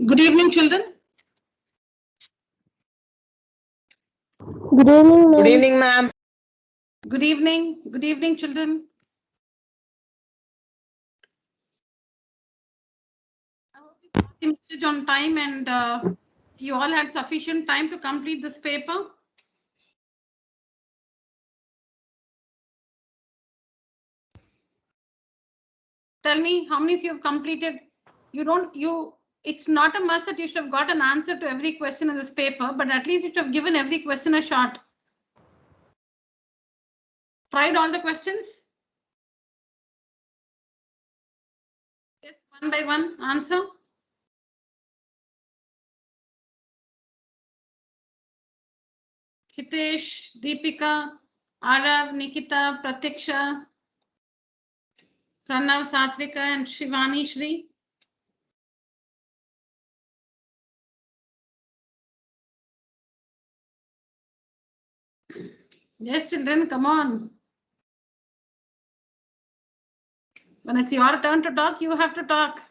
Good evening, children. Good evening, Good ma'am. evening, ma'am. Good evening. Good evening, children. I hope you got the message on time and you all had sufficient time to complete this paper. Tell me how many of you have completed. It's not a must that you should have got an answer to every question in this paper, but at least you should have given every question a shot. Tried all the questions? Yes, one by one answer. Hitesh, Deepika, Arav, Nikita, Pratiksha, Pranav, Satvika, and Shivani Shri. Yes, children, come on. When it's your turn to talk, you have to talk.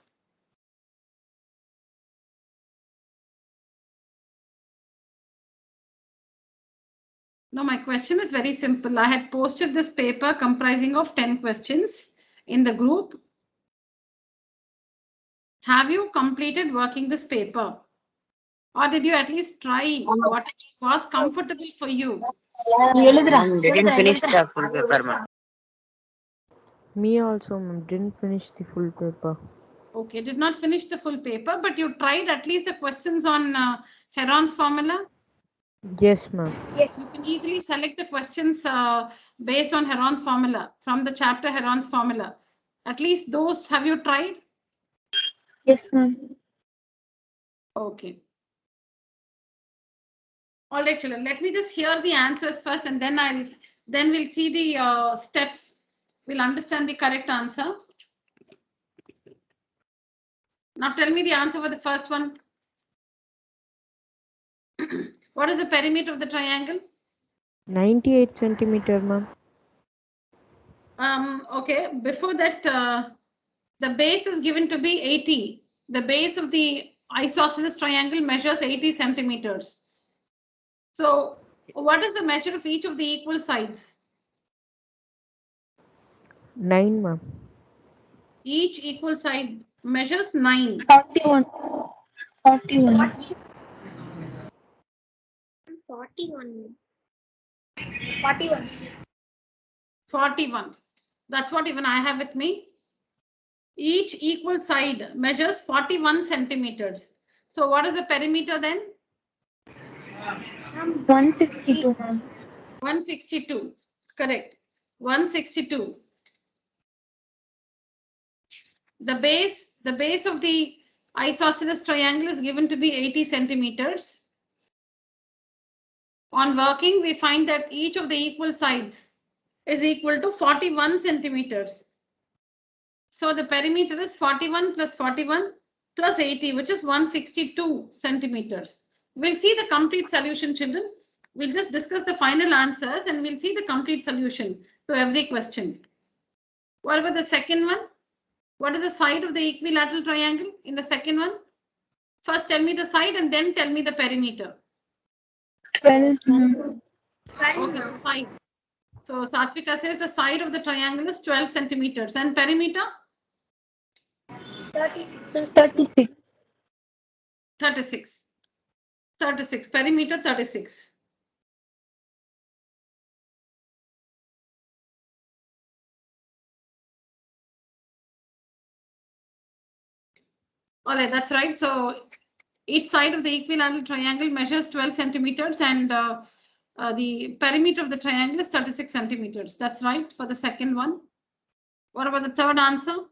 No, my question is very simple. I had posted this paper comprising of 10 questions in the group. Have you completed working this paper? Or did you at least try what was comfortable for you? Ma'am, didn't finish the full paper, ma'am. Me also, ma'am. Didn't finish the full paper. Okay, did not finish the full paper, but you tried at least the questions on Heron's formula. Yes, ma'am. Yes, you can easily select the questions based on Heron's formula from the chapter Heron's formula. At least those have you tried? Yes, ma'am. Okay. All right, children. Let me just hear the answers first, and then we'll see the steps. We'll understand the correct answer. Now tell me the answer for the first one. What is the perimeter of the triangle? 98 centimeter, ma'am. Okay, before that, the base is given to be 80. The base of the isosceles triangle measures 80 centimeters. So what is the measure of each of the equal sides? 9, ma'am. Each equal side measures 9. 41. 41. 41. 41. 41. That's what even I have with me. Each equal side measures 41 centimeters. So what is the perimeter then? 162, ma'am. 162. Correct. 162. The base of the isosceles triangle is given to be 80 centimeters. On working, we find that each of the equal sides is equal to 41 centimeters. So the perimeter is 41 plus 41 plus 80, which is 162 centimeters. We'll see the complete solution, children. We'll just discuss the final answers and we'll see the complete solution to every question. What about the second one? What is the side of the equilateral triangle in the second one? First tell me the side and then tell me the perimeter. 12, ma'am. Okay, the side. So Satvika says the side of the triangle is 12 centimeters and perimeter? 36. 36. 36. 36. Perimeter 36. All right, that's right. So each side of the equilateral triangle measures 12 centimeters and the perimeter of the triangle is 36 centimeters. That's right for the second one. What about the third answer?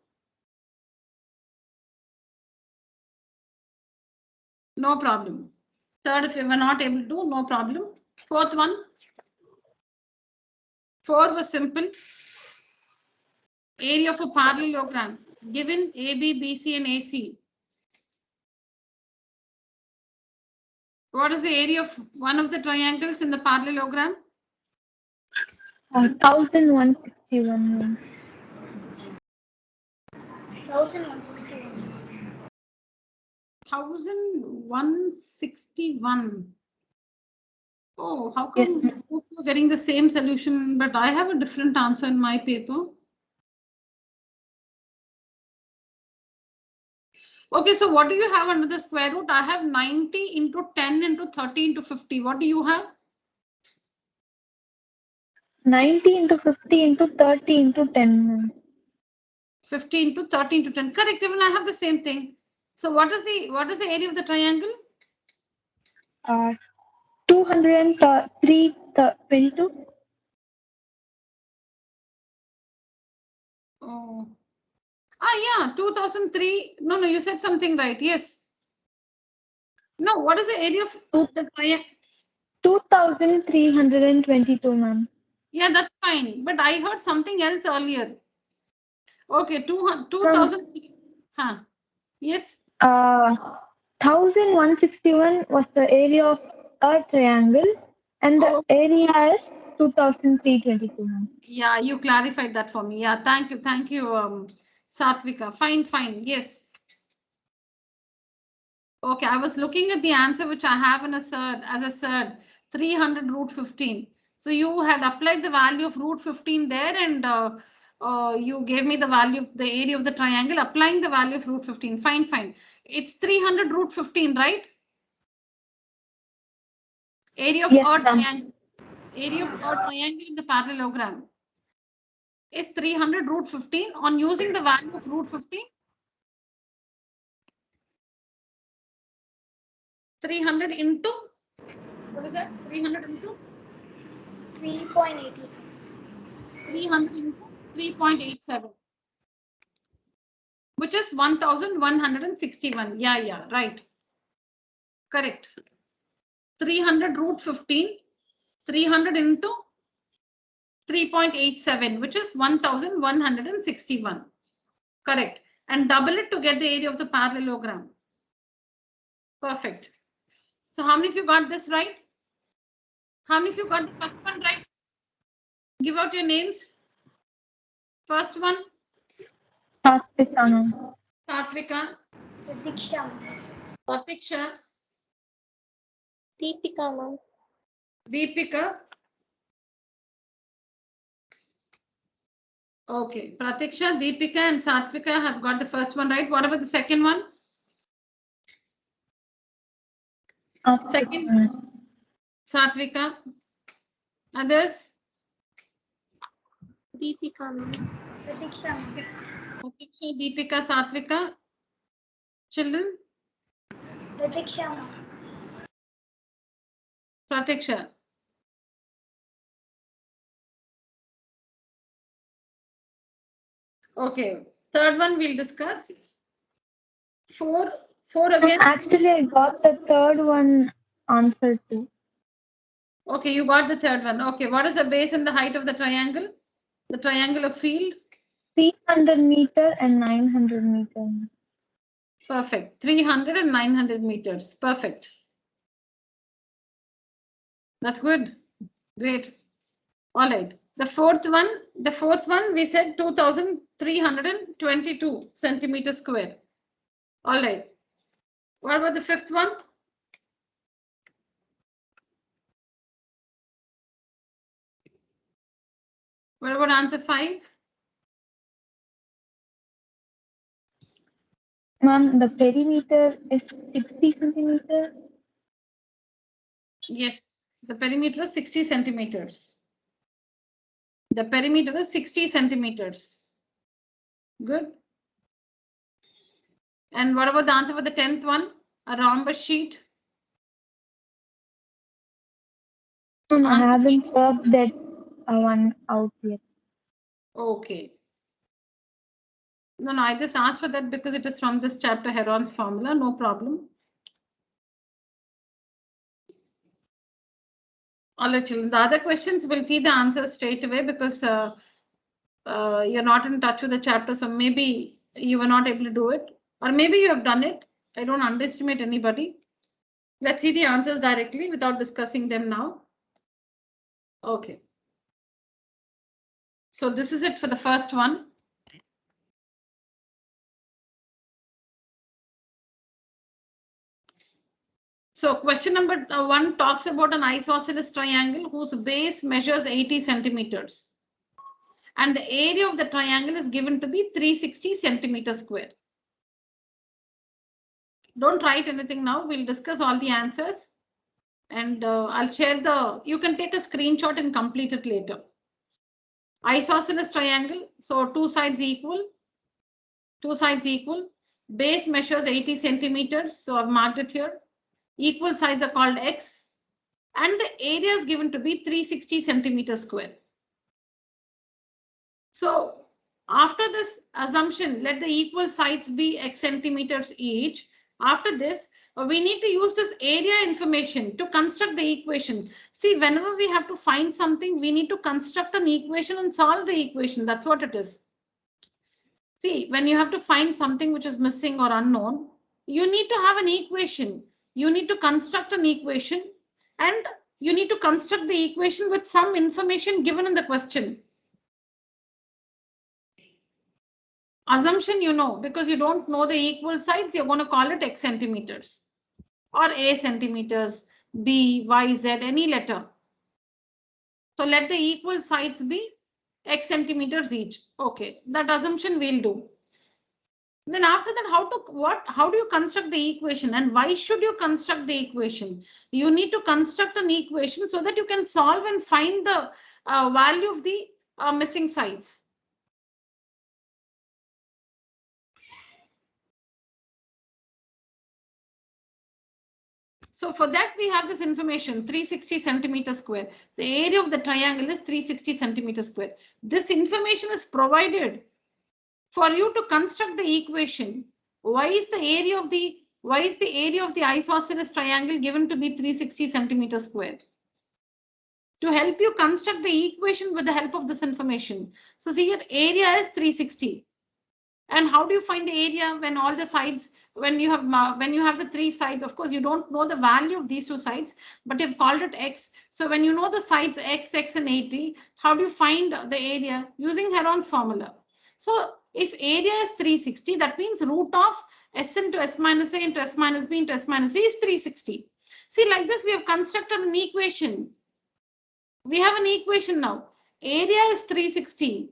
No problem. Third, if you were not able to, no problem. Fourth one. Fourth was simple. Area of a parallelogram given AB, BC, and AC. What is the area of one of the triangles in the parallelogram? 1161, ma'am. 1161. 1161. Oh, how Yes, come ma'am. you're getting the same solution, but I have a different answer in my paper? Okay, so what do you have under the square root? I have 90 into 10 into 30 into 50. What do you have? 90 into 50 into 30 into 10, ma'am. 50 into 30 into 10. Correct. Even I have the same thing. So what is the area of the triangle? 203, 22. Oh. Yeah, 2003. No, you said something right. Yes. No, what is the area of the triangle? 2322, ma'am. Yeah, that's fine. But I heard something else earlier. Okay, 2000. Huh. Yes. 1161 was the area of a triangle, and the Oh, area is 2322, ma'am. yeah, you clarified that for me. Yeah, thank you. Thank you, Satvika. Fine, fine. Yes. Okay, I was looking at the answer which I have in a surd as a surd 300 root 15. So you had applied the value of root 15 there, and you gave me the value of the area of the triangle applying the value of root 15. Fine, fine. It's 300 root 15, right? Area of Yes, a ma'am. triangle. Area of a triangle in the parallelogram is 300 root 15. On using the value of root 15, 300 into, what is that? 300 into 3.87. 300 into 3.87, which is 1161. Yeah, right. Correct. 300 root 15, 300 into 3.87, which is 1161. Correct. And double it to get the area of the parallelogram. Perfect. So how many of you got this right? How many of you got the first one right? Give out your names. First one, Satvika, ma'am. Satvika, Pradiksha. Pratiksha, Deepika, ma'am. Deepika. Okay, Pratiksha, Deepika, and Satvika have got the first one right. What about the second one? Second, ma'am. Satvika. Others? Deepika, ma'am. Pradiksha, ma'am. Pratiksha, Deepika, Satvika. Children? Pradiksha, ma'am. Pratiksha. Okay, third one we'll discuss. Four again. Actually, I got the third one answer too. Okay, you got the third one. Okay, what is the base and the height of the triangle? The triangular field? 300 meter and 900 meter. Perfect. 300 and 900 meters. Perfect. That's good. Great. All right. The fourth one we said 2322 centimeters square. All right. What about the fifth one? What about answer 5? Ma'am, the perimeter is 60 centimeter. Yes, the perimeter is 60 centimeters. The perimeter is 60 centimeters. Good. And what about the answer for the 10th one? A rhombus sheet. Ma'am, I haven't worked that one out yet. Okay. No, I just asked for that because it is from this chapter, Heron's formula. No problem. All right, children. The other questions, we'll see the answers straight away because you're not in touch with the chapter. So maybe you were not able to do it. Or maybe you have done it. I don't underestimate anybody. Let's see the answers directly without discussing them now. Okay. So this is it for the first one. So question number 1 talks about an isosceles triangle whose base measures 80 centimeters. And the area of the triangle is given to be 360 centimeters square. Don't write anything now. We'll discuss all the answers. And I'll share you can take a screenshot and complete it later. Isosceles triangle. So two sides equal. Two sides equal. Base measures 80 centimeters. So I've marked it here. Equal sides are called X. And the area is given to be 360 centimeters square. So after this assumption, let the equal sides be X centimeters each. After this, we need to use this area information to construct the equation. See, whenever we have to find something, we need to construct an equation and solve the equation. That's what it is. See, when you have to find something which is missing or unknown, you need to have an equation. You need to construct an equation and you need to construct the equation with some information given in the question. Assumption, you know, because you don't know the equal sides, you're going to call it X centimeters or A centimeters, B, Y, Z, any letter. So let the equal sides be X centimeters each. Okay, that assumption we'll do. Then after that, how do you construct the equation and why should you construct the equation? You need to construct an equation so that you can solve and find the value of the missing sides. So for that, we have this information, 360 centimeters square. The area of the triangle is 360 centimeters square. This information is provided for you to construct the equation. Why is the area of the isosceles triangle given to be 360 centimeters square? To help you construct the equation with the help of this information. So see here, area is 360. And how do you find the area when all the sides, when you have the three sides? Of course, you don't know the value of these two sides, but you've called it X. So when you know the sides X, X and 80, how do you find the area? Using Heron's formula. So if area is 360, that means root of S into S minus A into S minus B into S minus C is 360. See, like this, we have constructed an equation. We have an equation now. Area is 360.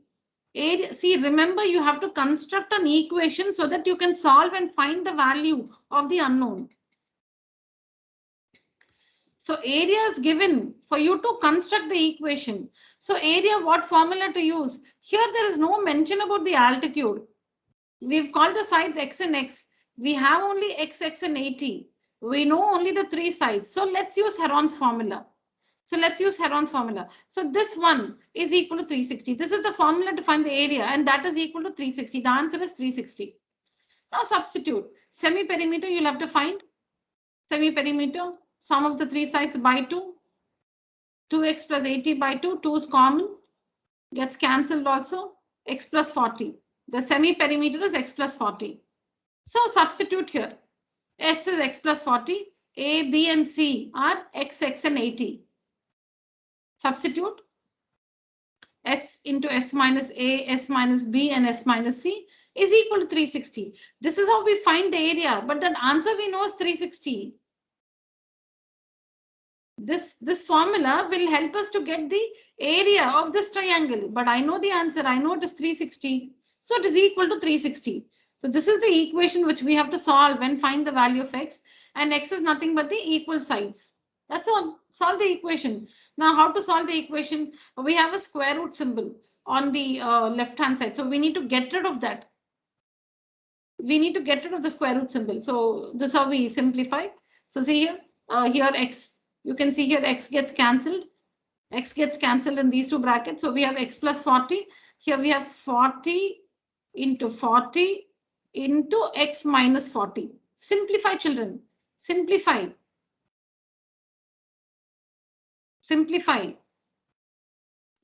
Area, see, remember, you have to construct an equation so that you can solve and find the value of the unknown. So area is given for you to construct the equation. So area, what formula to use? Here there is no mention about the altitude. We've called the sides X and X. We have only X, X and 80. We know only the three sides. So let's use Heron's formula. So let's use Heron's formula. So this one is equal to 360. This is the formula to find the area and that is equal to 360. The answer is 360. Now substitute. Semi-perimeter you'll have to find. Semi-perimeter, sum of the three sides by 2. 2x plus 80 by 2. 2 is common. Gets cancelled also. X plus 40. The semi-perimeter is x plus 40. So substitute here. S is x plus 40. A, B and C are x, x and 80. Substitute S into S minus A, S minus B and S minus C is equal to 360. This is how we find the area, but that answer we know is 360. This formula will help us to get the area of this triangle, but I know the answer. I know it is 360. So it is equal to 360. So this is the equation which we have to solve and find the value of X, and X is nothing but the equal sides. That's all. Solve the equation. Now, how to solve the equation? We have a square root symbol on the left hand side. So we need to get rid of that. We need to get rid of the square root symbol. So this is how we simplify. So see here, here X, you can see here X gets cancelled. X gets cancelled in these two brackets. So we have X plus 40. Here we have 40 into 40 into X minus 40. Simplify, children. Simplify. Simplify.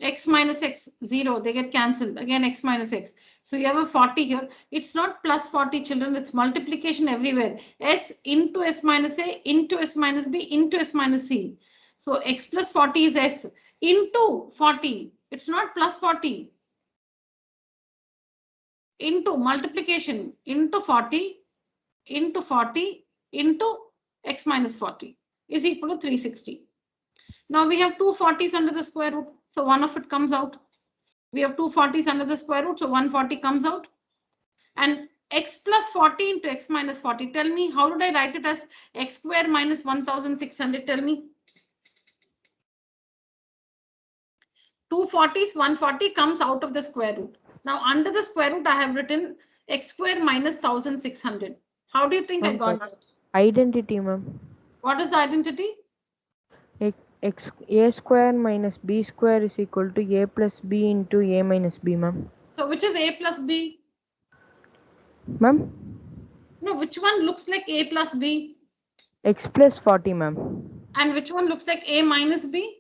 X minus X, 0, they get cancelled. Again, X minus X. So you have a 40 here. It's not plus 40, children. It's multiplication everywhere. S into S minus A, into S minus B, into S minus C. So X plus 40 is S into 40. It's not plus 40. Into multiplication, into 40, into 40, into x minus 40 is equal to 360. Now we have two 40s under the square root, so one of it comes out. We have two 40s under the square root, so 140 comes out. And x plus 40 into x minus 40. Tell me, how did I write it as x square minus 1600? Tell me. Two 40s, 140 comes out of the square root. Now under the square root, I have written x square minus 1600. How do you think I got that? Identity, ma'am. What is the identity? A square minus b square is equal to a plus b into a minus b, ma'am. So which is a plus b? Ma'am? No, which one looks like a plus b? X plus 40, ma'am. And which one looks like a minus b?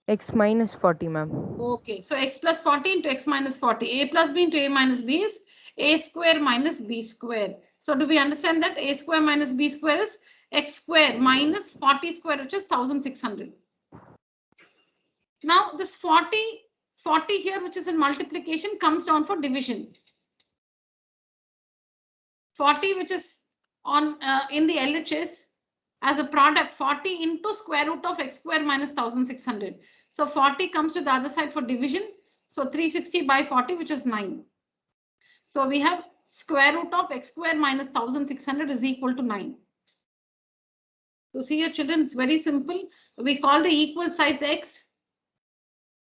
X minus 40, ma'am. Okay, so x plus 40 into x minus 40. A plus b into a minus b is a square minus b square. So do we understand that a square minus b square is x square minus 40 square, which is 1600. Now this 40 here, which is in multiplication, comes down for division. 40, which is on in the LHS as a product, 40 into square root of x square minus 1600. So 40 comes to the other side for division. So 360 by 40, which is 9. So we have square root of x square minus 1600 is equal to 9. So see your children, it's very simple. We call the equal sides x.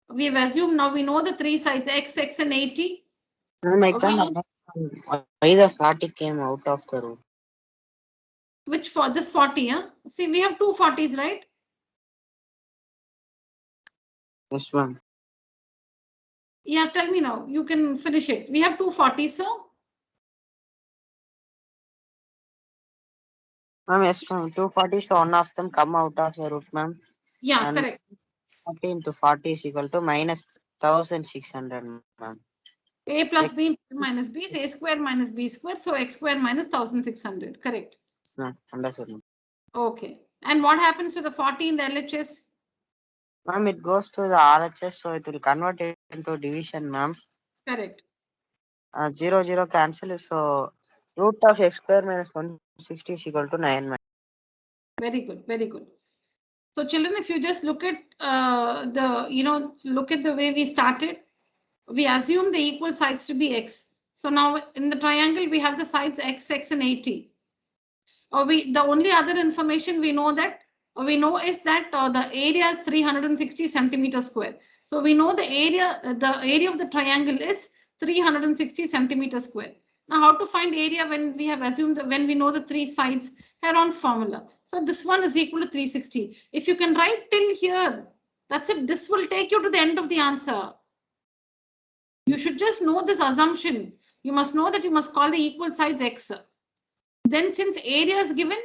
We have assumed now we know the three sides x, x and 80. Ma'am, I can't understand why the 40 came out of the root. Which for this 40, huh? See, we have two 40s, right? Yes, ma'am. Yeah, tell me now. You can finish it. We have two 40s, so. Ma'am, yes, ma'am. 240, so one of them come out of the root, ma'am. Yeah, And correct. 40 into 40 is equal to minus 1600, ma'am. A plus X- b minus b is a square minus b square. So x square minus 1600. Correct. Yes, ma'am. Understood, ma'am. Okay. And what happens to the 40 in the LHS? Ma'am, it goes to the RHS, so it will convert it into division, ma'am. Correct. 0, 0 cancel, so root of x square minus 160 is equal to 9, ma'am. Very good. Very good. So children, if you just look at look at the way we started, we assume the equal sides to be x. So now in the triangle, we have the sides x, x and 80. The only other information we know is that the area is 360 centimeters square. So we know the area of the triangle is 360 centimeters square. Now how to find area when we have assumed when we know the three sides? Heron's formula. So this one is equal to 360. If you can write till here, that's it. This will take you to the end of the answer. You should just know this assumption. You must know that you must call the equal sides x. Then since area is given,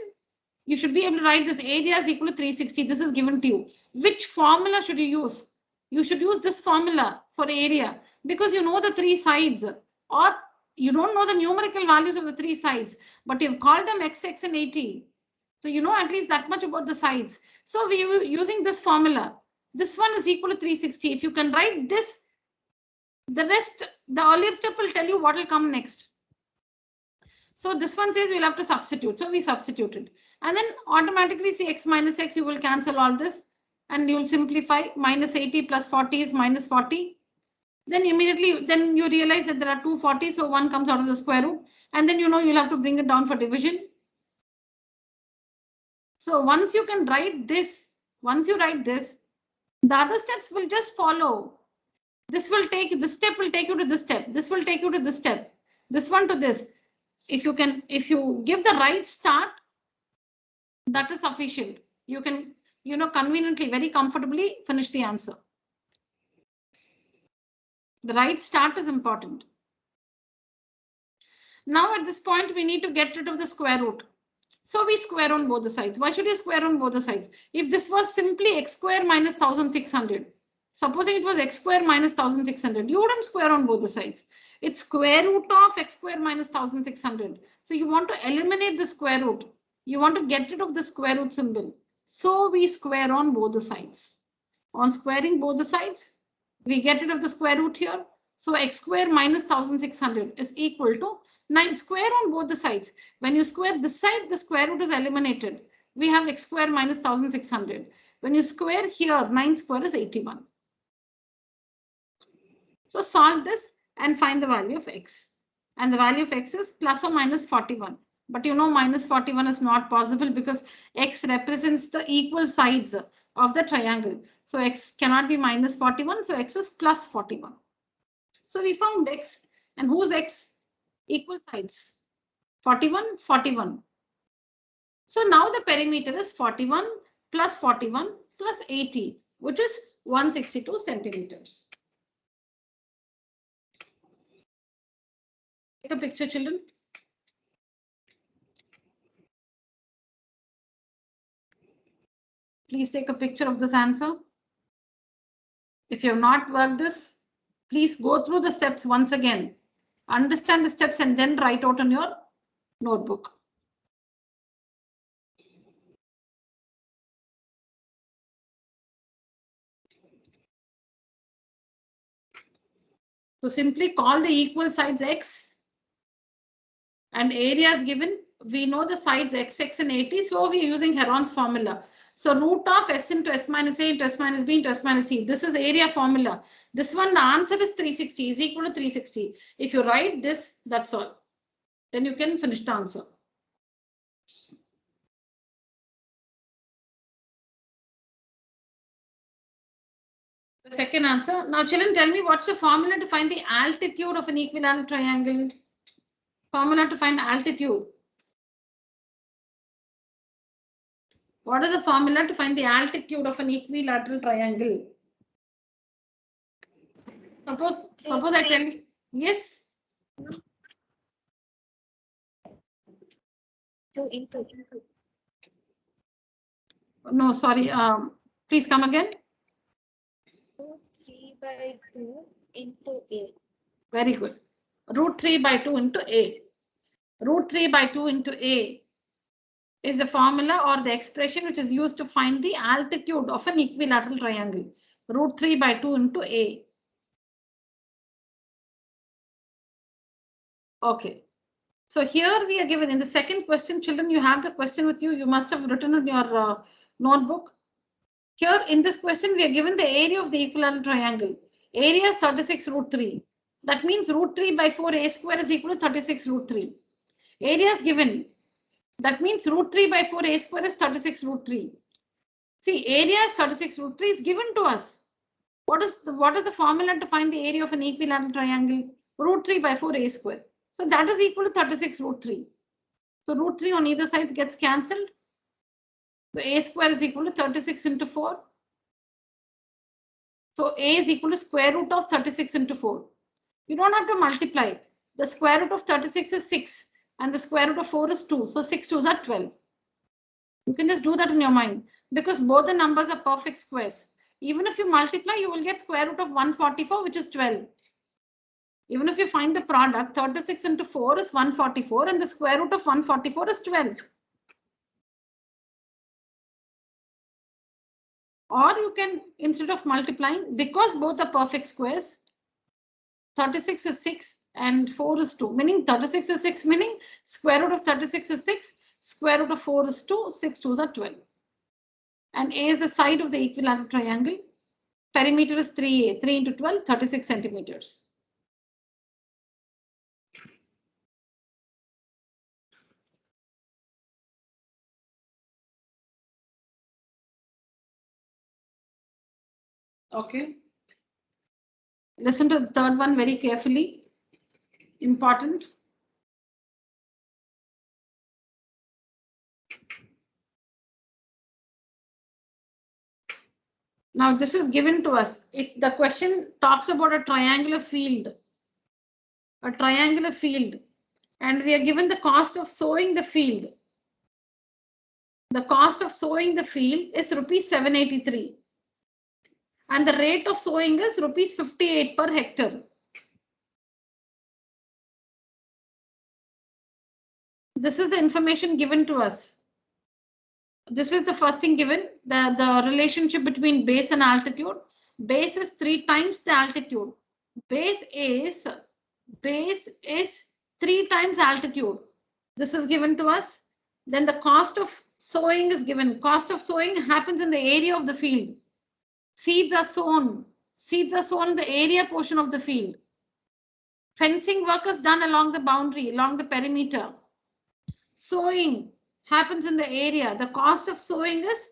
you should be able to write this area is equal to 360. This is given to you. Which formula should you use? You should use this formula for area because you know the three sides, or you don't know the numerical values of the three sides, but you've called them x, x and 80. So you know at least that much about the sides. So we were using this formula. This one is equal to 360. If you can write this, the rest, the earlier step will tell you what will come next. So this one says we'll have to substitute. So we substituted. And then automatically see x minus x, you will cancel all this and you'll simplify. Minus 80 plus 40 is minus 40. Then immediately, then you realize that there are 240. So one comes out of the square root. And then you know you'll have to bring it down for division. So once you can write this, once you write this, the other steps will just follow. This step will take you to this step. This will take you to this step. This one to this. If you give the right start, that is sufficient. You can, conveniently, very comfortably finish the answer. The right start is important. Now at this point, we need to get rid of the square root. So we square on both the sides. Why should you square on both the sides? If this was simply x square minus 1600, supposing it was x square minus 1600, you wouldn't square on both the sides. It's square root of x square minus 1600. So you want to eliminate the square root. You want to get rid of the square root symbol. So we square on both the sides. On squaring both the sides, we get rid of the square root here. So x square minus 1600 is equal to 9 square on both the sides. When you square this side, the square root is eliminated. we have x square minus 1600. When you square here, 9 square is 81. So solve this and find the value of x. And the value of x is plus or minus 41. But you know minus 41 is not possible because x represents the equal sides of the triangle. So x cannot be minus 41. So x is plus 41. So we found x. And whose x? Equal sides. 41, 41. So now the perimeter is 41 plus 80, which is 162 centimeters. Take a picture, children. Please take a picture of this answer. If you have not worked this, please go through the steps once again. Understand the steps and then write out on your notebook. So simply call the equal sides x and areas given. We know the sides x, and 80, so we are using Heron's formula. So root of s into s minus a into s minus b into s minus c. This is area formula. This one, the answer is 360 is equal to 360. If you write this, that's all. Then you can finish the answer. The second answer. Now, children, tell me what's the formula to find the altitude of an equilateral triangle? Formula to find altitude. What is the formula to find the altitude of an equilateral triangle? Suppose I tell you, yes. 2 into. No, sorry. Please come again. Root 3 by 2 into a. Very good. Root 3 by 2 into a. Root 3 by 2 into a is the formula or the expression which is used to find the altitude of an equilateral triangle. Root 3 by 2 into a. Okay. So here we are given in the second question, children, you have the question with you. You must have written in your notebook. Here in this question, we are given the area of the equilateral triangle. Area is 36 root 3. That means root 3 by 4 a square is equal to 36 root 3. Area is given. That means root 3 by 4 a square is 36 root 3. See, area is 36 root 3 is given to us. What is the formula to find the area of an equilateral triangle? Root 3 by 4 a square. So that is equal to 36 root 3. So root 3 on either side gets cancelled. So a square is equal to 36 into 4. So a is equal to square root of 36 into 4. You don't have to multiply. The square root of 36 is 6 and the square root of 4 is 2. So 6 2s are 12. You can just do that in your mind because both the numbers are perfect squares. Even if you multiply, you will get square root of 144, which is 12. Even if you find the product, 36 into 4 is 144 and the square root of 144 is 12. Or you can, instead of multiplying, because both are perfect squares, 36 is 6 and 4 is 2, meaning 36 is 6, meaning square root of 36 is 6, square root of 4 is 2, 6 2s are 12. And A is the side of the equilateral triangle. Perimeter is 3A, 3 into 12, 36 centimeters. Okay. Listen to the third one very carefully. Important. Now this is given to us. The question talks about a triangular field. A triangular field. And we are given the cost of sowing the field. The cost of sowing the field is rupees 783. And the rate of sowing is rupees 58 per hectare. This is the information given to us. This is the first thing given, the relationship between base and altitude. Base is 3 times the altitude. Base is 3 times altitude. This is given to us. Then the cost of Sowing is given. Cost of sowing happens in the area of the field. Seeds are sown. Seeds are sown in the area portion of the field. Fencing work is done along the boundary, along the perimeter. Sowing happens in the area. The cost of sowing is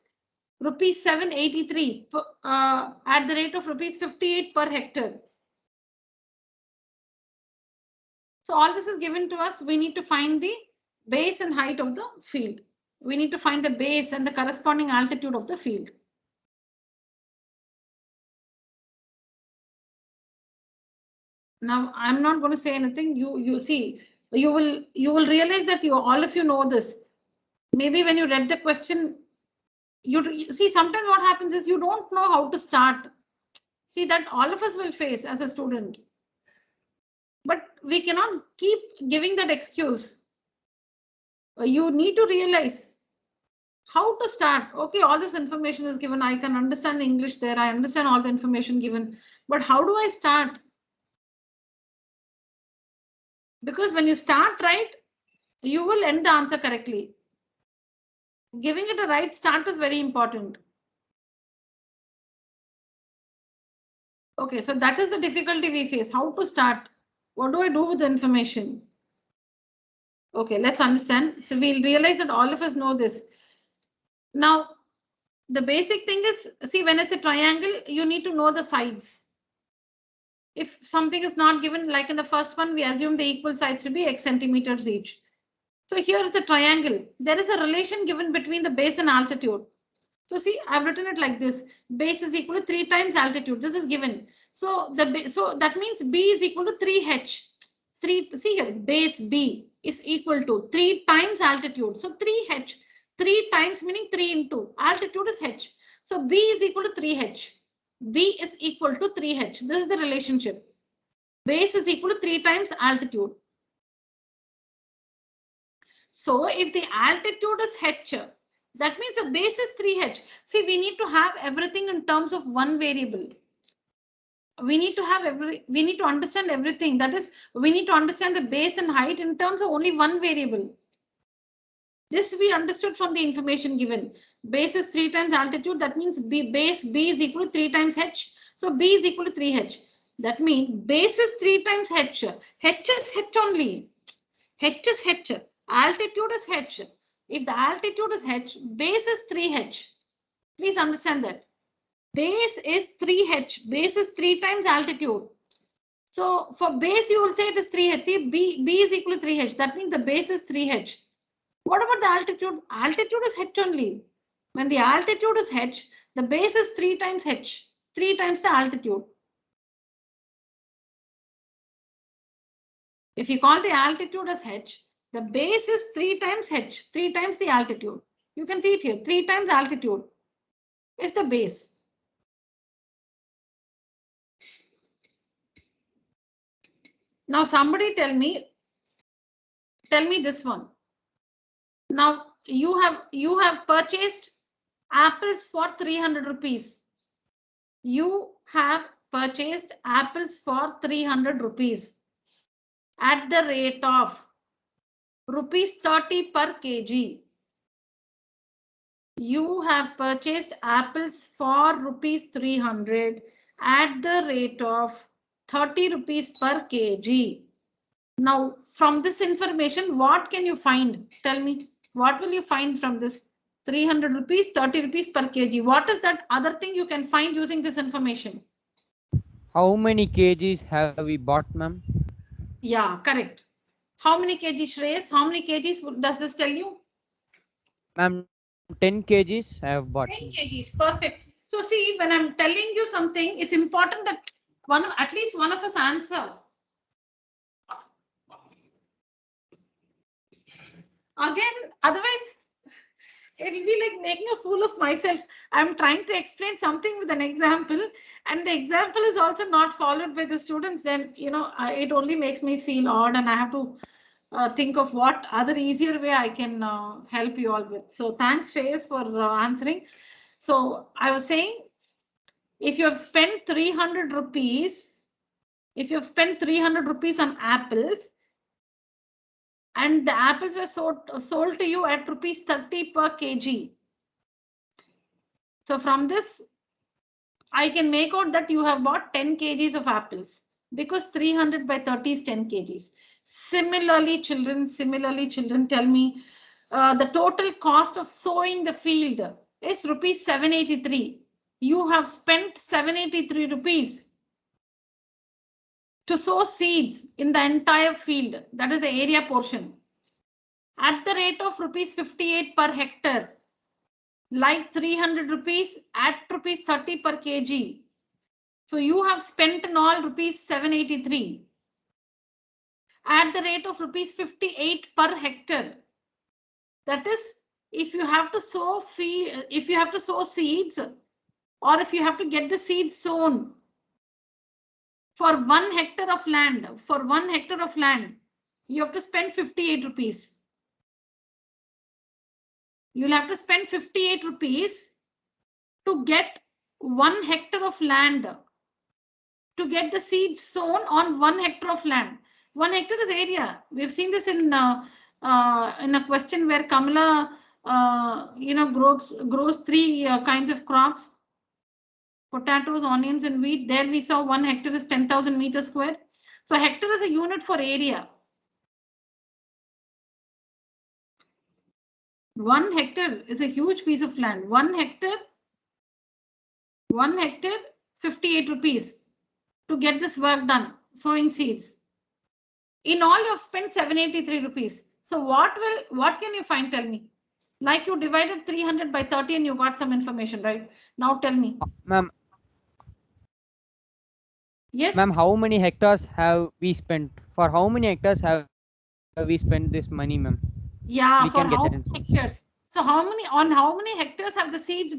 rupees 783 at the rate of rupees 58 per hectare. So all this is given to us. We need to find the base and height of the field. We need to find the base and the corresponding altitude of the field. Now I'm not going to say anything. You see, you will realize that all of you know this. Maybe when you read the question, you see sometimes what happens is you don't know how to start. See, that all of us will face as a student. But we cannot keep giving that excuse. You need to realize how to start. Okay, all this information is given. I can understand the English there. I understand all the information given. But how do I start? Because when you start right, you will end the answer correctly. Giving it a right start is very important. Okay, so that is the difficulty we face. How to start? What do I do with the information? Okay, let's understand. So we'll realize that all of us know this. Now, the basic thing is, see, when it's a triangle, you need to know the sides. If something is not given, like in the first one, we assume the equal sides to be x centimeters each. So here it's a triangle. There is a relation given between the base and altitude. So see, I've written it like this. Base is equal to 3 times altitude. This is given. So that means B is equal to 3h. See here, base B is equal to 3 times altitude. So 3h. 3 times meaning 3 into altitude is h. So B is equal to 3h. B is equal to 3h. This is the relationship. Base is equal to 3 times altitude. So if the altitude is h, that means the base is 3h. See, we need to have everything in terms of one variable. We need to understand everything. That is, we need to understand the base and height in terms of only one variable. This we understood from the information given. Base is 3 times altitude. That means base B is equal to 3 times h. So B is equal to 3h. That means base is 3 times h. H is h only. H is h. Altitude is h. If the altitude is h, base is 3h. Please understand that. Base is 3h. Base is 3 times altitude. So for base, you will say it is 3h. See, B is equal to 3h. That means the base is 3h. What about the altitude? Altitude is h only. When the altitude is h, the base is 3 times h. 3 times the altitude. If you call the altitude as h, the base is 3 times h. 3 times the altitude. You can see it here. 3 times altitude is the base. Now somebody tell me this one. Now you have purchased apples for 300 rupees. You have purchased apples for 300 rupees at the rate of rupees 30 per kg. You have purchased apples for rupees 300 at the rate of 30 rupees per kg. Now, from this information, what can you find? Tell me, what will you find from this? 300 rupees, 30 rupees per kg. What is that other thing you can find using this information? How many kgs have we bought, ma'am? Yeah, correct. How many kgs, Shreyas? How many kgs does this tell you? Ma'am, 10 kgs I have bought. 10 kgs, perfect. So see, when I'm telling you something, it's important that at least one of us answer. Again, otherwise, it will be like making a fool of myself. I'm trying to explain something with an example, and the example is also not followed by the students. Then, it only makes me feel odd, and I have to think of what other easier way I can help you all with. So thanks, Shreyas, for answering. So I was saying, if you have spent 300 rupees, on apples, and the apples were sold to you at rupees 30 per kg. So from this, I can make out that you have bought 10 kgs of apples because 300 by 30 is 10 kgs. Similarly, children, tell me the total cost of sowing the field is rupees 783. You have spent 783 rupees to sow seeds in the entire field. That is the area portion. At the rate of rupees 58 per hectare, like 300 rupees at rupees 30 per kg. So you have spent in all rupees 783 at the rate of rupees 58 per hectare. That is, if you have to sow seeds, or if you have to get the seeds sown for 1 hectare of land, you have to spend 58 rupees. You'll have to spend 58 rupees to get 1 hectare of land, to get the seeds sown on 1 hectare of land. 1 hectare is area. We've seen this in a question where Kamala, grows 3 kinds of crops: potatoes, onions, and wheat. There we saw 1 hectare is 10,000 meters square. So hectare is a unit for area. 1 hectare is a huge piece of land. 1 hectare, 58 rupees to get this work done, sowing seeds. In all, you've spent 783 rupees. So what can you find? Tell me. Like you divided 300 by 30 and you got some information, right? Now tell me. Ma'am. Yes. Ma'am, how many hectares have we spent? For how many hectares have we spent this money, ma'am? Yeah, We for can get how that many information. hectares? So on how many hectares have the seeds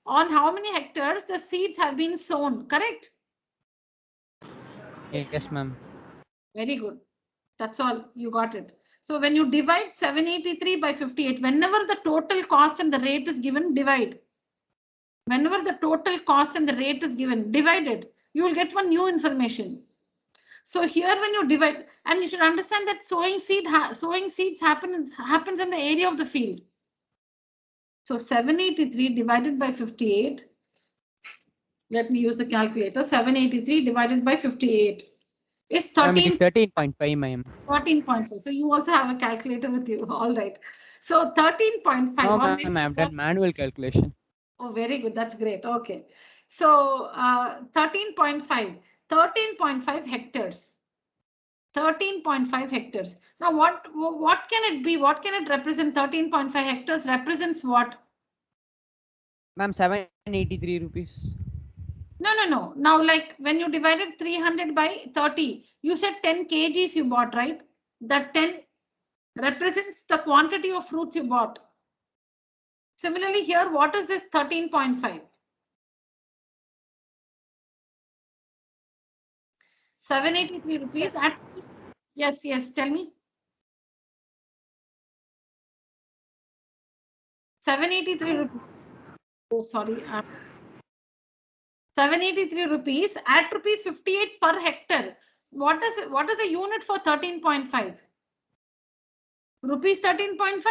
on how many hectares the seeds have been sown, correct? Yes, ma'am. Very good. That's all, you got it. So when you divide 783 by 58, whenever the total cost and the rate is given, divide. Whenever the total cost and the rate is given, divide it. You will get one new information. So here when you divide, and you should understand that sowing seeds happens in the area of the field. So 783 divided by 58. Let me use the calculator. 783 divided by 58 is 13. It is 13.5, ma'am. 13.5. So you also have a calculator with you. All right. So 13.5. No, ma'am, I've done manual calculation. Oh, very good. That's great. Okay. So 13.5. 13.5 hectares. 13.5 hectares. Now what can it be? What can it represent? 13.5 hectares represents what? Ma'am, 783 rupees. No. Now, like when you divided 300 by 30, you said 10 kgs you bought, right? That 10 represents the quantity of fruits you bought. Similarly here, what is this 13.5? 783 rupees at this. Yes, tell me. 783 rupees. Oh, sorry. 783 rupees at rupees 58 per hectare. What is the unit for 13.5? Rupees 13.5?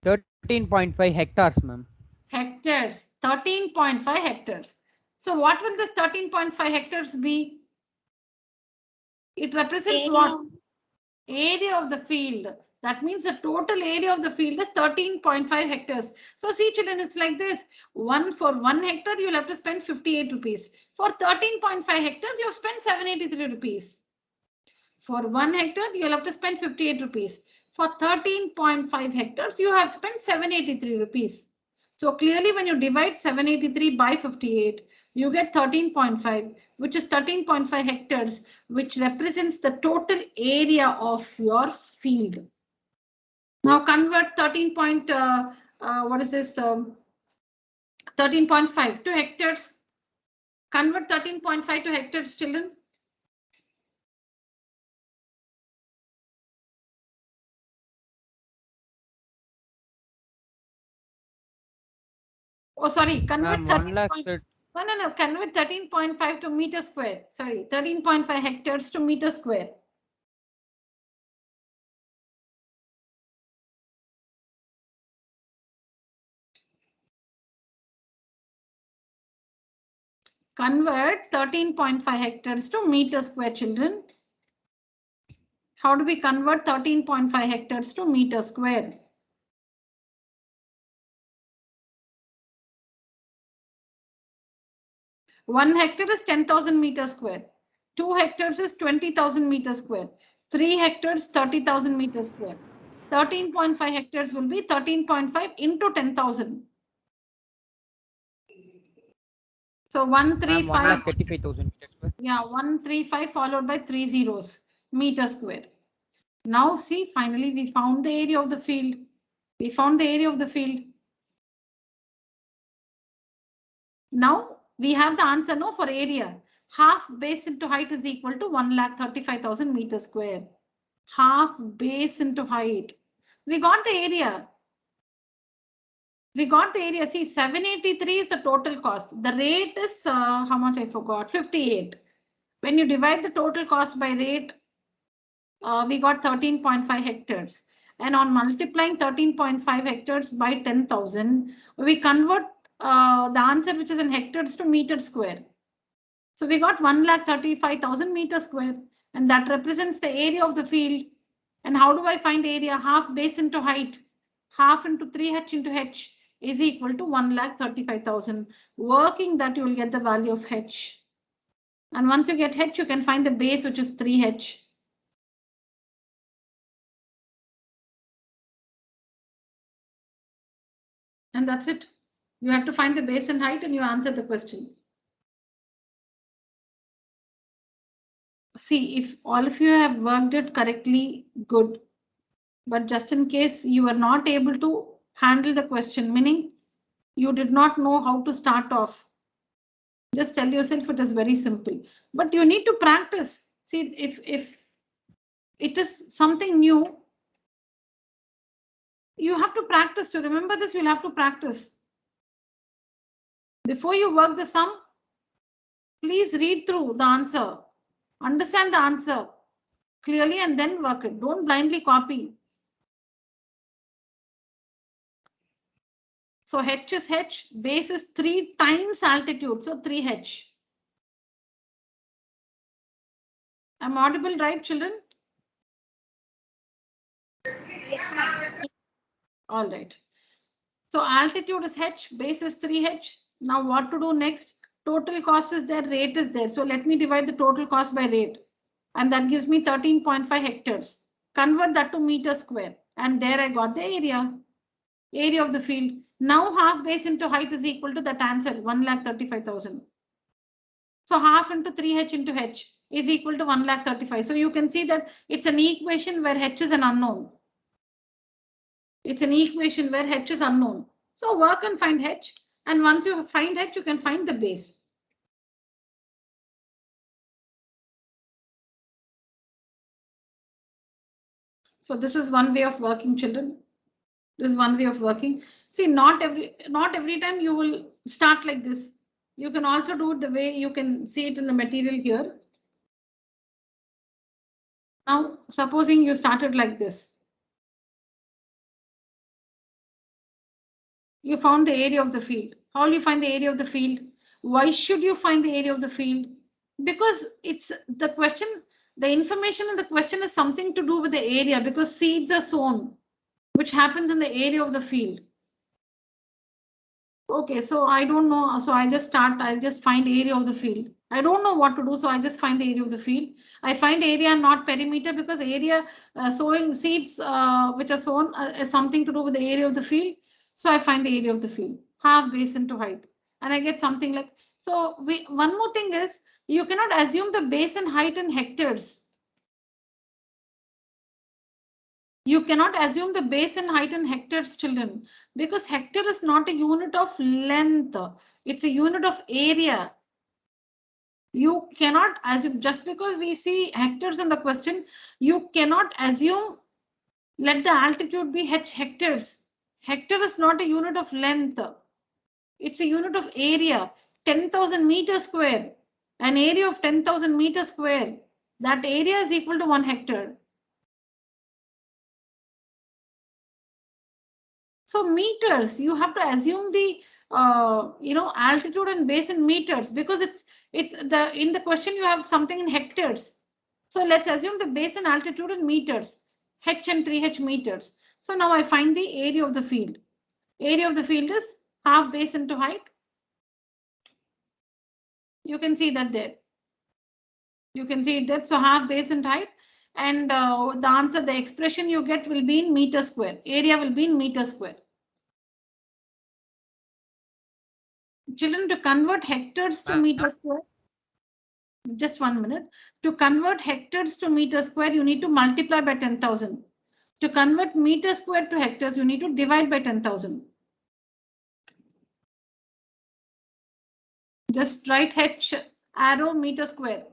13.5 hectares, ma'am. Hectares. 13.5 hectares. So what will this 13.5 hectares be? It represents what? Area of the field. That means the total area of the field is 13.5 hectares. So see children, it's like this. For 1 hectare, you'll have to spend 58 rupees. For 13.5 hectares, you have spent 783 rupees. For 1 hectare, you'll have to spend 58 rupees. For 13.5 hectares, you have spent 783 rupees. So clearly when you divide 783 by 58, you get 13.5, which is 13.5 hectares, which represents the total area of your field. Now convert 13.5 to hectares. Convert 13.5 to hectares, children. Oh, sorry, convert 13. No. Convert 13.5 to meter square. Sorry, 13.5 hectares to meter square. Convert 13.5 hectares to meter square, children. How do we convert 13.5 hectares to meter square? One hectare is 10,000 meters square. 2 hectares is 20,000 meters square. 3 hectares, 30,000 meters square. 13.5 hectares will be 13.5 into 10,000. So 135. 1,35,000 meters square. Yeah, 135 followed by 3 zeros meter square. Now see, finally we found the area of the field. We found the area of the field. Now we have the answer no for area. Half base into height is equal to 1,35,000 meters square. Half base into height. We got the area. We got the area. See, 783 is the total cost. The rate is how much I forgot, 58. When you divide the total cost by rate, we got 13.5 hectares. And on multiplying 13.5 hectares by 10,000, we convert the answer which is in hectares to meter square. So we got 1,35,000 meters square, and that represents the area of the field. And how do I find area? Half base into height, half into 3h into h is equal to 1,35,000. Working that, you will get the value of h. And once you get h, you can find the base, which is 3h. And that's it. You have to find the base and height and you answer the question. See, if all of you have worked it correctly, good. But just in case you are not able to handle the question, meaning you did not know how to start off, just tell yourself it is very simple. But you need to practice. See, if it is something new, you have to practice. To remember this, you'll have to practice. Before you work the sum, please read through the answer. Understand the answer clearly and then work it. Don't blindly copy. So h is h, base is 3 times altitude, so 3h. I'm audible, right, children? Yes, ma'am. All right. So altitude is h, base is 3h. Now what to do next? Total cost is there, rate is there. So let me divide the total cost by rate. And that gives me 13.5 hectares. Convert that to meter square. And there I got the area. Area of the field. Now half base into height is equal to that answer, 1,35,000. So half into 3h into h is equal to 1,35,000. So you can see that it's an equation where h is an unknown. It's an equation where h is unknown. So work and find h. And once you find h, you can find the base. So this is one way of working, children. This is one way of working. See, not every time you will start like this. You can also do it the way you can see it in the material here. Now, supposing you started like this. You found the area of the field. How will you find the area of the field? Why should you find the area of the field? Because it's the question, the information in the question is something to do with the area, because seeds are sown, which happens in the area of the field. Okay, so I don't know. So I just find area of the field. I don't know what to do, so I just find the area of the field. I find area not perimeter, because area sowing seeds which are sown is something to do with the area of the field. So I find the area of the field, half base into height, and I get something like, so one more thing is, you cannot assume the base and height in hectares. You cannot assume the base and height in hectares, children, because hectare is not a unit of length. It's a unit of area. You cannot assume, just because we see hectares in the question, you cannot assume, let the altitude be hectares. Hectare is not a unit of length. It's a unit of area. 10,000 meters square. An area of 10,000 meters square. That area is equal to 1 hectare. So meters, you have to assume the altitude and base in meters, because in the question you have something in hectares. So let's assume the base and altitude in meters, h and 3h meters. So now I find the area of the field. Area of the field is half base into height. You can see that there. You can see it there. So half base and height. And the answer, the expression you get will be in meter square. Area will be in meter square. Children, to convert hectares to meter square. Just 1 minute. To convert hectares to meter square, you need to multiply by 10,000. To convert meter square to hectares, you need to divide by 10,000. Just write H arrow meter square.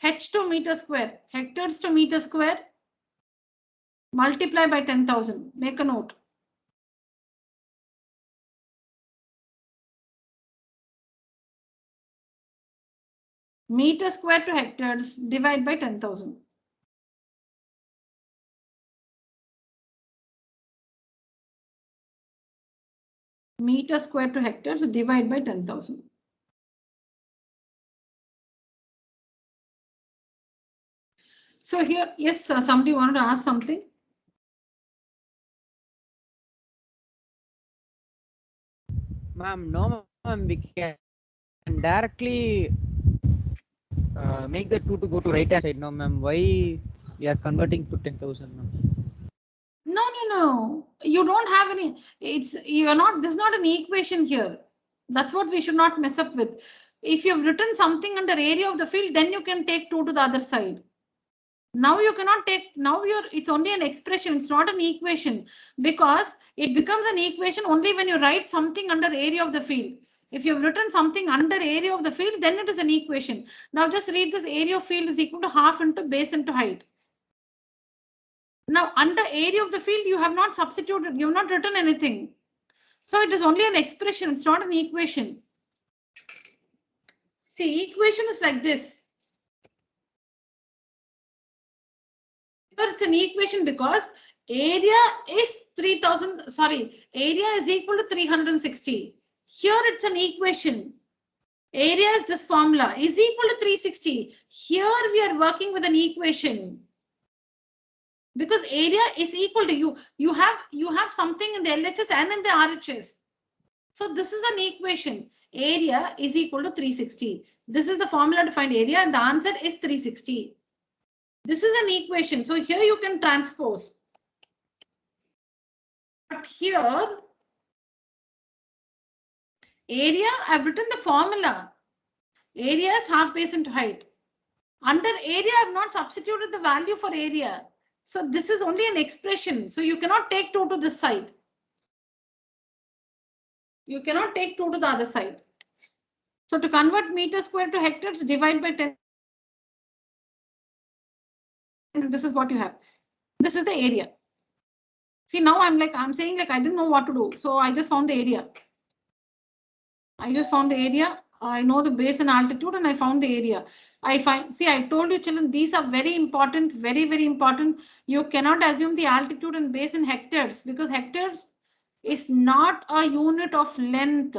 H to meter square, hectares to meter square, multiply by 10,000. Make a note. Meter square to hectares, divide by 10,000. Meter square to hectares, divide by 10,000. So here, yes, somebody wanted to ask something. Ma'am, no, ma'am, we can directly make the 2 to go to right hand side. No, ma'am, why we are converting to 10,000? No. You don't have any. This is not an equation here. That's what we should not mess up with. If you've written something under area of the field, then you can take 2 to the other side. Now you cannot take, it's only an expression, it's not an equation, because it becomes an equation only when you write something under area of the field. If you've written something under area of the field, then it is an equation. Now just read this: area of field is equal to half into base into height. Now under area of the field, you have not substituted, you have not written anything. So it is only an expression, it's not an equation. See, equation is like this. It's an equation because area is 3000, area is equal to 360. Here it's an equation. Area is this formula is equal to 360. Here we are working with an equation. Because area is equal to you have something in the LHS and in the RHS. So this is an equation. Area is equal to 360. This is the formula to find area, and the answer is 360. This is an equation. So here you can transpose. But here, area, I've written the formula. Area is half base into height. Under area, I've not substituted the value for area. So this is only an expression. So you cannot take 2 to this side. You cannot take 2 to the other side. So to convert meter square to hectares, divide by 10. And this is what you have. This is the area. See, now I'm saying I didn't know what to do. So I just found the area. I know the base and altitude, and I found the area. I told you, children, these are very important, very, very important. You cannot assume the altitude and base in hectares, because hectares is not a unit of length.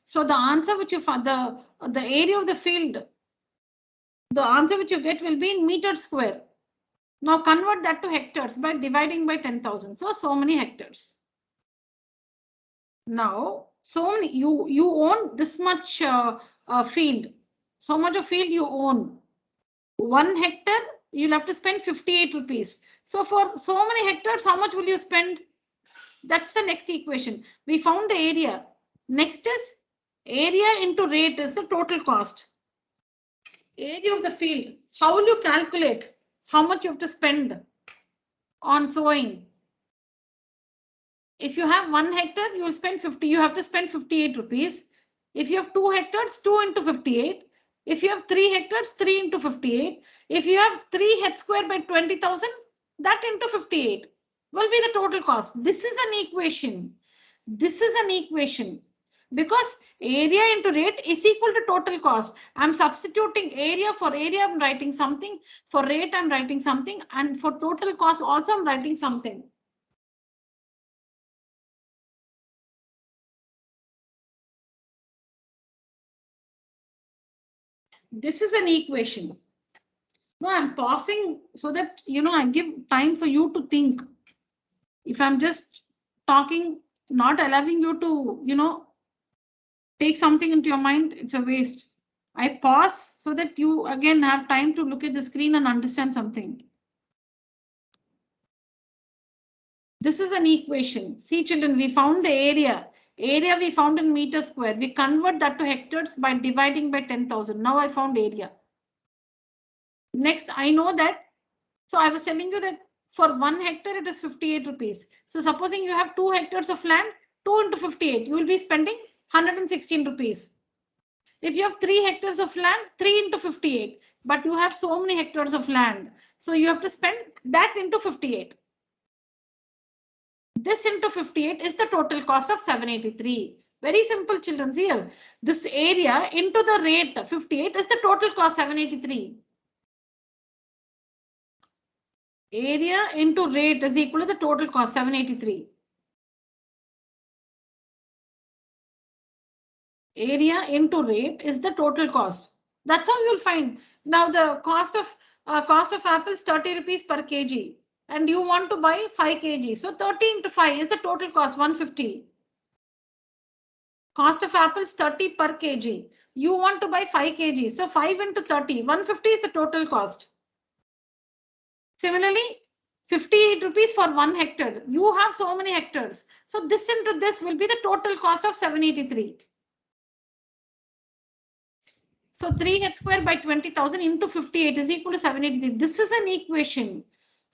So the answer which you find, the area of the field, the answer which you get will be in meters square. Now convert that to hectares by dividing by 10,000. So many hectares. Now, you own this much field. So much of field you own. 1 hectare, you'll have to spend 58 rupees. So for so many hectares, how much will you spend? That's the next equation. We found the area. Next is area into rate is the total cost. Area of the field. How will you calculate how much you have to spend on sowing? If you have 1 hectare, you will spend 50. You have to spend 58 rupees. If you have 2 hectares, 2 into 58. If you have 3 hectares, 3 into 58. If you have 3 head square by 20,000, that into 58 will be the total cost. This is an equation. This is an equation. Because area into rate is equal to total cost. I'm substituting area for area, I'm writing something. For rate, I'm writing something. And for total cost also, I'm writing something. This is an equation. No, I'm pausing so that, I give time for you to think. If I'm just talking, not allowing you to, take something into your mind, it's a waste. I pause so that you again have time to look at the screen and understand something. This is an equation. See, children, we found the area. Area we found in meter square. We convert that to hectares by dividing by 10,000. Now I found area. Next, I know that. So I was telling you that for 1 hectare, it is 58 rupees. So supposing you have 2 hectares of land, 2 into 58, you will be spending 116 rupees. If you have 3 hectares of land, 3 into 58, but you have so many hectares of land. So you have to spend that into 58. This into 58 is the total cost of 783. Very simple, children. Here, this area into the rate 58 is the total cost 783. Area into rate is equal to the total cost 783. Area into rate is the total cost. That's how you'll find. Now the cost of apples 30 rupees per kg. And you want to buy 5 kg. So 30 into 5 is the total cost 150. Cost of apples 30 per kg. You want to buy 5 kg. So 5 into 30, 150 is the total cost. Similarly, 58 rupees for 1 hectare. You have so many hectares. So this into this will be the total cost of 783. So 3 h square by 20,000 into 58 is equal to 783. This is an equation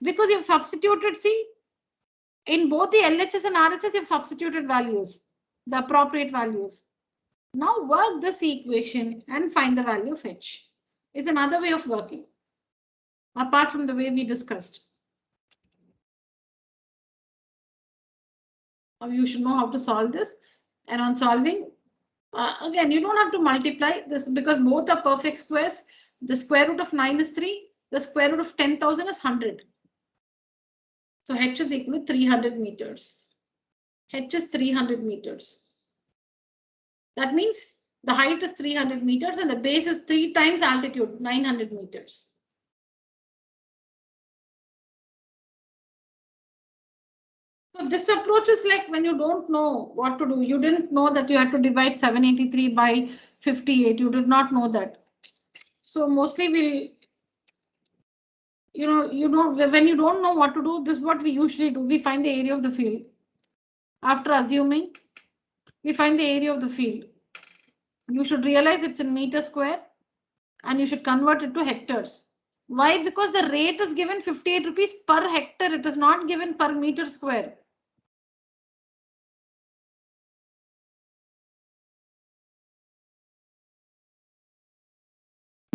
because you've substituted, see, in both the LHS and RHS, you've substituted values, the appropriate values. Now work this equation and find the value of H. It's another way of working, apart from the way we discussed. Now you should know how to solve this. And on solving, again, you don't have to multiply this because both are perfect squares. The square root of 9 is 3. The square root of 10,000 is 100. So H is equal to 300 meters. H is 300 meters. That means the height is 300 meters and the base is 3 times altitude, 900 meters. So this approach is like when you don't know what to do. You didn't know that you had to divide 783 by 58. You did not know that. So mostly we'll, when you don't know what to do, this is what we usually do. We find the area of the field. After assuming, we find the area of the field. You should realize it's in meter square and you should convert it to hectares. Why? Because the rate is given 58 rupees per hectare. It is not given per meter square.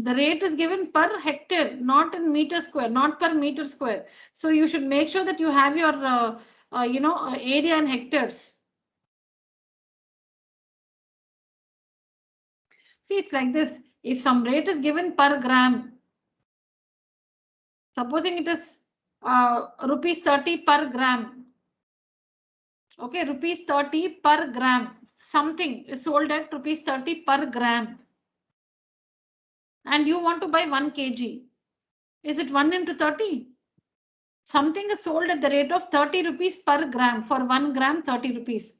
The rate is given per hectare, not in meter square, not per meter square. So you should make sure that you have your, area in hectares. See, it's like this. If some rate is given per gram, supposing it is rupees 30 per gram. Okay, rupees 30 per gram. Something is sold at rupees 30 per gram. And you want to buy 1 kg. Is it 1 into 30? Something is sold at the rate of 30 rupees per gram. For 1 gram, 30 rupees.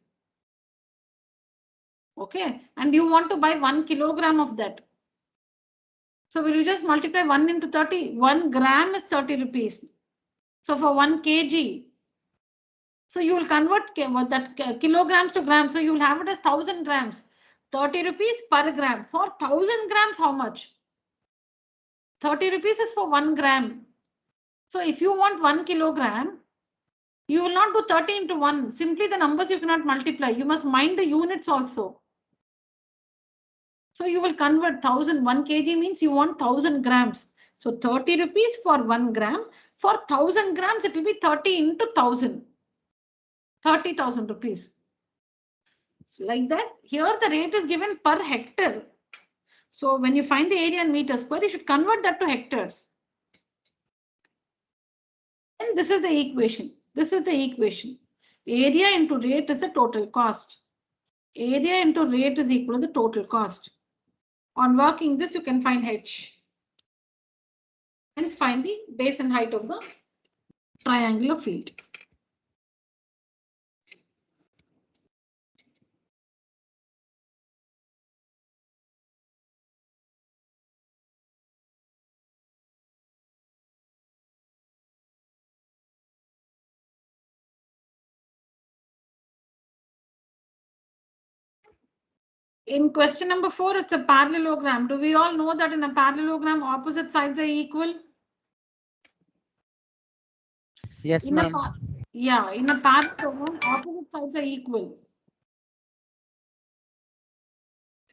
Okay, and you want to buy 1 kilogram of that. So will you just multiply 1 into 30? 1 gram is 30 rupees. So for 1 kg, so you will convert that kilograms to grams. So you will have it as 1000 grams. 30 rupees per gram. For 1000 grams, how much? 30 rupees is for 1 gram. So if you want 1 kilogram, you will not do 30 into 1. Simply the numbers you cannot multiply. You must mind the units also. So you will convert 1000. 1 kg means you want 1000 grams. So 30 rupees for 1 gram. For 1000 grams, it will be 30 into 1000. 30,000 rupees. So like that, here the rate is given per hectare. So when you find the area in meters square, you should convert that to hectares. And this is the equation. This is the equation. Area into rate is the total cost. Area into rate is equal to the total cost. On working this, you can find H. Hence find the base and height of the triangular field. In question number 4, it's a parallelogram. Do we all know that in a parallelogram, opposite sides are equal? Yes, ma'am. Yeah, in a parallelogram, opposite sides are equal.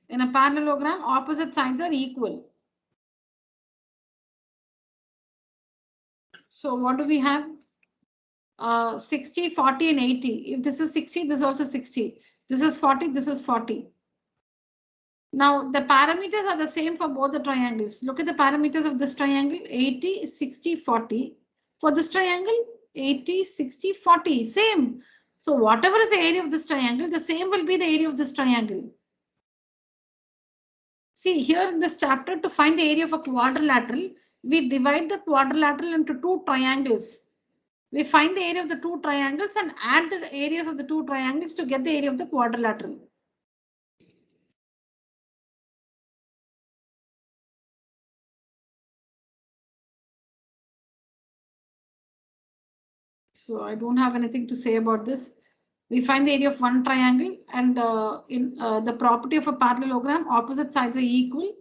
In a parallelogram, opposite sides are equal. So what do we have? 60, 40, and 80. If this is 60, this is also 60. This is 40, this is 40. Now the parameters are the same for both the triangles. Look at the parameters of this triangle, 80, 60, 40. For this triangle, 80, 60, 40, same. So whatever is the area of this triangle, the same will be the area of this triangle. See here in this chapter, to find the area of a quadrilateral, we divide the quadrilateral into two triangles. We find the area of the two triangles and add the areas of the two triangles to get the area of the quadrilateral. So I don't have anything to say about this. We find the area of one triangle, and in the property of a parallelogram, opposite sides are equal.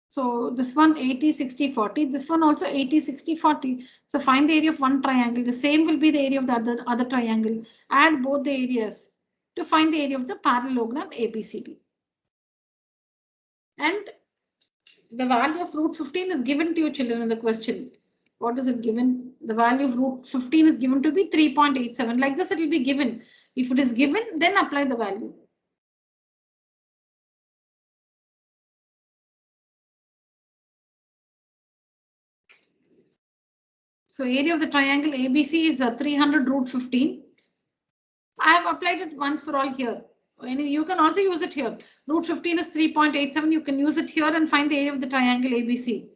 So this one 80, 60, 40. This one also 80, 60, 40. So find the area of one triangle. The same will be the area of the other triangle. Add both the areas to find the area of the parallelogram ABCD. And the value of root 15 is given to you children in the question. What is it given? The value of root 15 is given to be 3.87. Like this, it will be given. If it is given, then apply the value. So area of the triangle ABC is 300 root 15. I have applied it once for all here. You can also use it here. Root 15 is 3.87. You can use it here and find the area of the triangle ABC.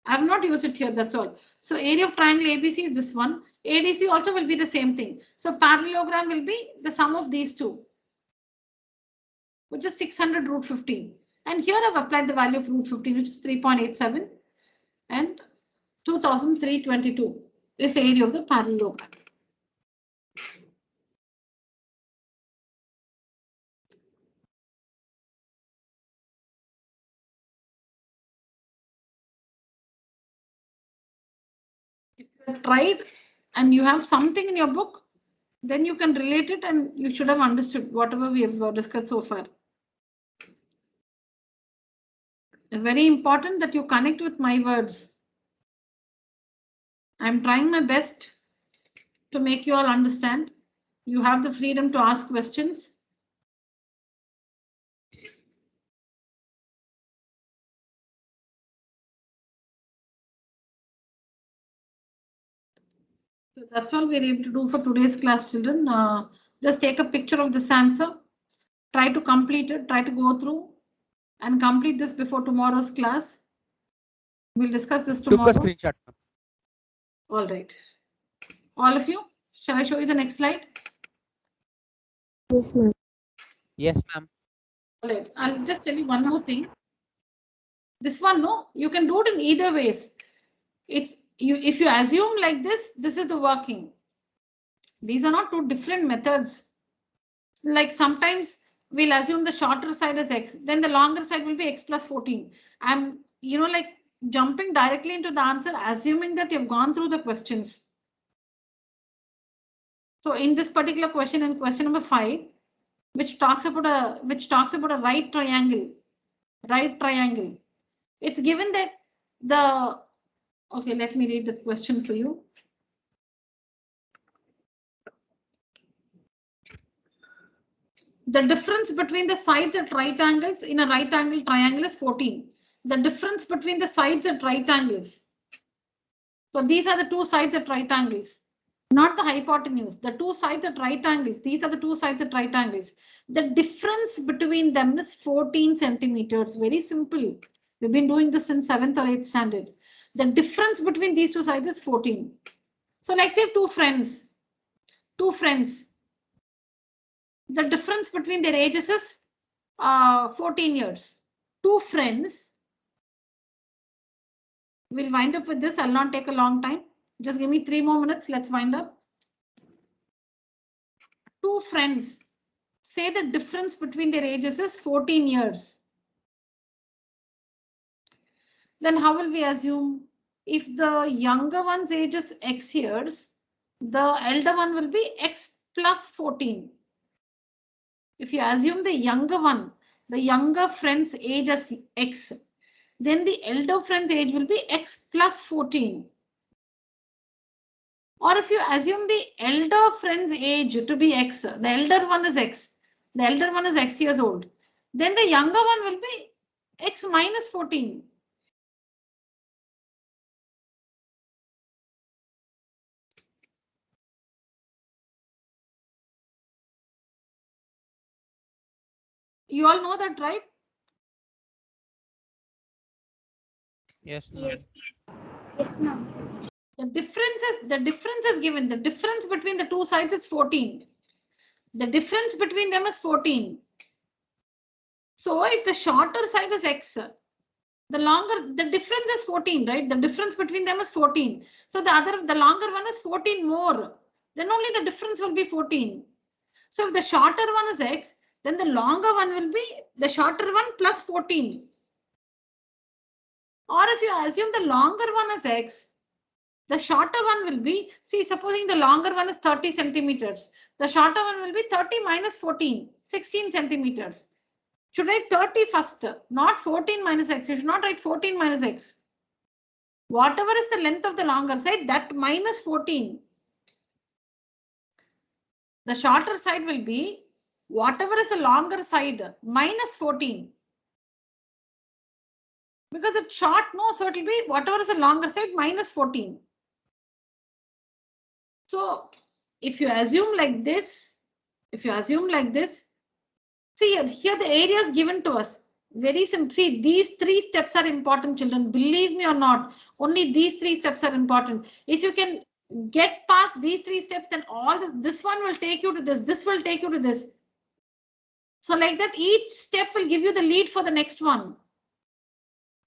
I have not used it here, that's all. So area of triangle ABC is this one. ADC also will be the same thing. So parallelogram will be the sum of these two, which is 600 root 15. And here I've applied the value of root 15, which is 3.87, and 2322 is the area of the parallelogram. If you have tried and you have something in your book, then you can relate it and you should have understood whatever we have discussed so far. Very important that you connect with my words. I'm trying my best to make you all understand. You have the freedom to ask questions. So that's all we're able to do for today's class, children. Just take a picture of this answer. Try to complete it. Try to go through and complete this before tomorrow's class. We'll discuss this tomorrow. Took a screenshot. All right. All of you, shall I show you the next slide? Yes, ma'am. Yes, ma'am. All right. I'll just tell you one more thing. This one, no, you can do it in either ways. It's if you assume like this, this is the working. These are not two different methods. Like sometimes we'll assume the shorter side is x, then the longer side will be x plus 14. I'm, like jumping directly into the answer, assuming that you've gone through the questions. So in this particular question, in question number 5, which talks about a right triangle, it's given that okay, let me read the question for you. The difference between the sides at right angles in a right angle triangle is 14. The difference between the sides at right angles. So these are the two sides at right angles, not the hypotenuse. The two sides at right angles. These are the two sides at right angles. The difference between them is 14 centimeters. Very simple. We've been doing this in 7th or 8th standard. The difference between these two sides is 14. So like say two friends. The difference between their ages is 14 years. Two friends. We'll wind up with this. I'll not take a long time. Just give me 3 more minutes. Let's wind up. Two friends. Say the difference between their ages is 14 years. Then how will we assume? If the younger one's age is X years, the elder one will be X plus 14. If you assume the younger friend's age as X, then the elder friend's age will be X plus 14. Or if you assume the elder friend's age to be X, the elder one is X, the elder one is X years old, then the younger one will be X minus 14. You all know that, right? Yes, ma'am. Yes. Yes, ma'am. The difference is given. The difference between the two sides is 14. The difference between them is 14. So if the shorter side is X, the difference is 14, right? The difference between them is 14. So the longer one is 14 more. Then only the difference will be 14. So if the shorter one is X, then the longer one will be the shorter one plus 14. Or if you assume the longer one is X, the shorter one will be, see, supposing the longer one is 30 centimeters, the shorter one will be 30 minus 14, 16 centimeters. Should write 30 first, not 14 minus X. You should not write 14 minus X. Whatever is the length of the longer side, that minus 14. The shorter side will be whatever is the longer side minus 14. Because it's short, no, so it will be whatever is the longer side minus 14. So if you assume like this, see here the area is given to us. Very simple. See, these 3 steps are important, children. Believe me or not, only these 3 steps are important. If you can get past these 3 steps, then this one will take you to this. This will take you to this. So like that, each step will give you the lead for the next one.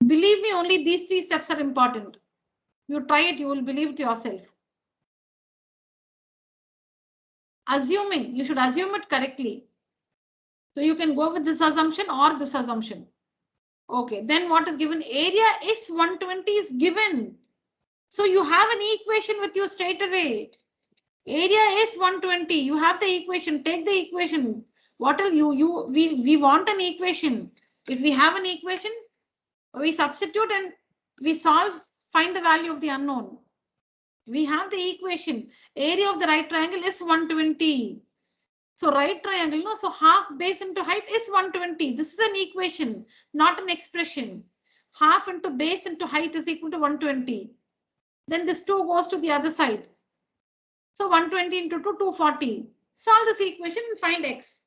Believe me, only these 3 steps are important. You try it, you will believe it yourself. Assuming, you should assume it correctly. So you can go with this assumption or this assumption. Okay, then what is given? Area is 120 is given. So you have an equation with you straight away. Area is 120. You have the equation. Take the equation. What are we want an equation. If we have an equation, we substitute and we solve, find the value of the unknown. We have the equation. Area of the right triangle is 120. So right triangle, no, so half base into height is 120. This is an equation, not an expression. Half into base into height is equal to 120. Then this 2 goes to the other side. So 120 into 2, 240. Solve this equation and find X.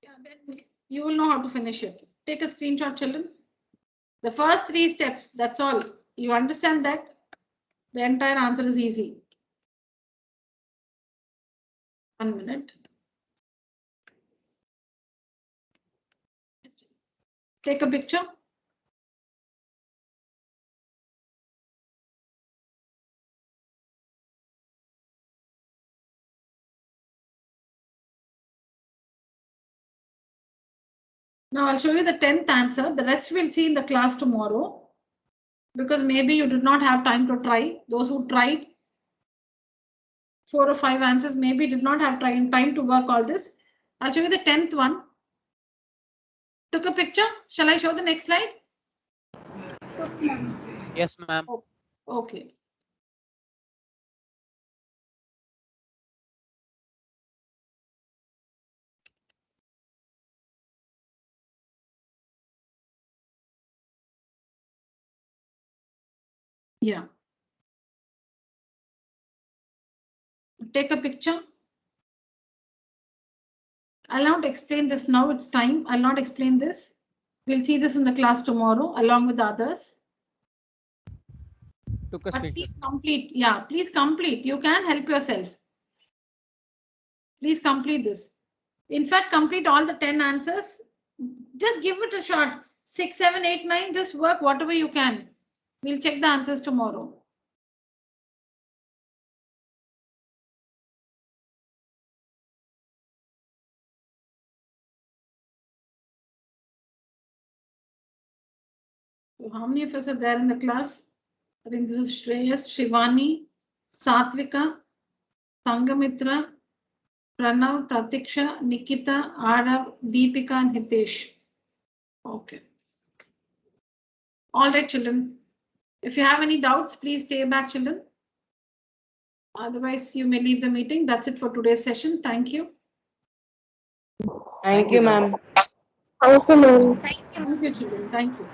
Yeah, then you will know how to finish it. Take a screenshot, children. The first 3 steps, that's all. You understand that? The entire answer is easy. 1 minute. Take a picture. Now I'll show you the 10th answer. The rest we'll see in the class tomorrow, because maybe you did not have time to try. Those who tried 4 or 5 answers maybe did not have time to work all this. I'll show you the 10th one. Took a picture. Shall I show the next slide? Yes, ma'am. Okay. Yeah. Take a picture. I'll not explain this now. It's time. I'll not explain this. We'll see this in the class tomorrow along with the others. Took a But screenshot. please complete. Yeah, please complete. You can help yourself. Please complete this. In fact, complete all the 10 answers. Just give it a shot. 6, 7, 8, 9. Just work whatever you can. We'll check the answers tomorrow. So how many of us are there in the class? I think this is Shreyas, Shivani, Satvika, Sangamitra, Pranav, Pratiksha, Nikita, Arav, Deepika, and Hitesh. Okay. All right, children. If you have any doubts, please stay back, children. Otherwise, you may leave the meeting. That's it for today's session. Thank you. Thank you, ma'am. Thank you, ma'am. Thank you, children. Thank you.